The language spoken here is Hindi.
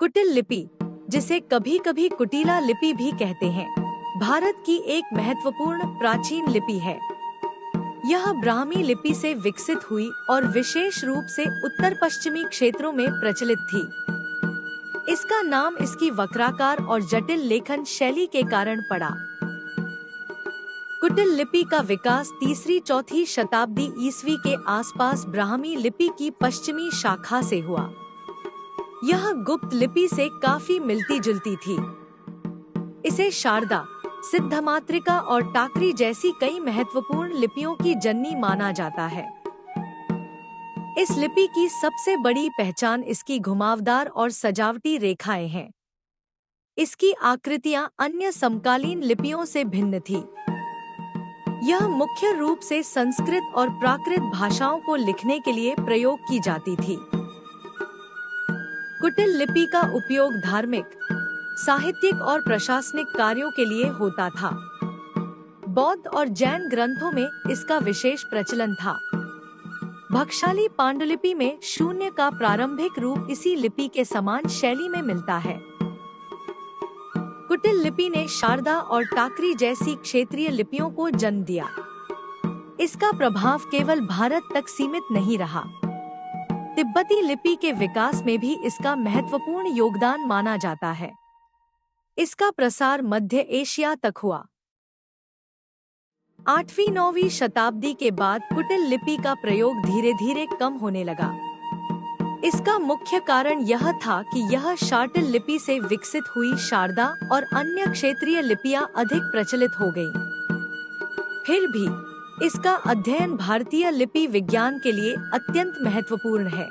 कुटिल लिपि, जिसे कभी कभी कुटिला लिपि भी कहते हैं, भारत की एक महत्वपूर्ण प्राचीन लिपि है। यह ब्राह्मी लिपि से विकसित हुई और विशेष रूप से उत्तर पश्चिमी क्षेत्रों में प्रचलित थी। इसका नाम इसकी वक्राकार और जटिल लेखन शैली के कारण पड़ा। कुटिल लिपि का विकास तीसरी-चौथी शताब्दी ईस्वी के आसपास ब्राह्मी लिपि की पश्चिमी शाखा से हुआ। यह गुप्त लिपि से काफी मिलती जुलती थी। इसे शारदा, सिद्धमातृका और टाकरी जैसी कई महत्वपूर्ण लिपियों की जननी माना जाता है। इस लिपि की सबसे बड़ी पहचान इसकी घुमावदार और सजावटी रेखाएं हैं। इसकी आकृतियां अन्य समकालीन लिपियों से भिन्न थी। यह मुख्य रूप से संस्कृत और प्राकृत भाषाओं को लिखने के लिए प्रयोग की जाती थी। कुटिल लिपि का उपयोग धार्मिक, साहित्यिक और प्रशासनिक कार्यों के लिए होता था। बौद्ध और जैन ग्रंथों में इसका विशेष प्रचलन था। भक्षाली पांडुलिपि में शून्य का प्रारंभिक रूप इसी लिपि के समान शैली में मिलता है। कुटिल लिपि ने शारदा और टाकरी जैसी क्षेत्रीय लिपियों को जन्म दिया। इसका प्रभाव केवल भारत तक सीमित नहीं रहा। तिब्बती लिपि के विकास में भी इसका महत्वपूर्ण योगदान माना जाता है। इसका प्रसार मध्य एशिया तक हुआ। 8वीं-9वीं शताब्दी के बाद कुटिल लिपि का प्रयोग धीरे धीरे कम होने लगा। इसका मुख्य कारण यह था कि यह शार्टिल लिपि से विकसित हुई शारदा और अन्य क्षेत्रीय लिपियां अधिक प्रचलित हो गईं। फिर भी इसका अध्ययन भारतीय लिपि विज्ञान के लिए अत्यंत महत्वपूर्ण है।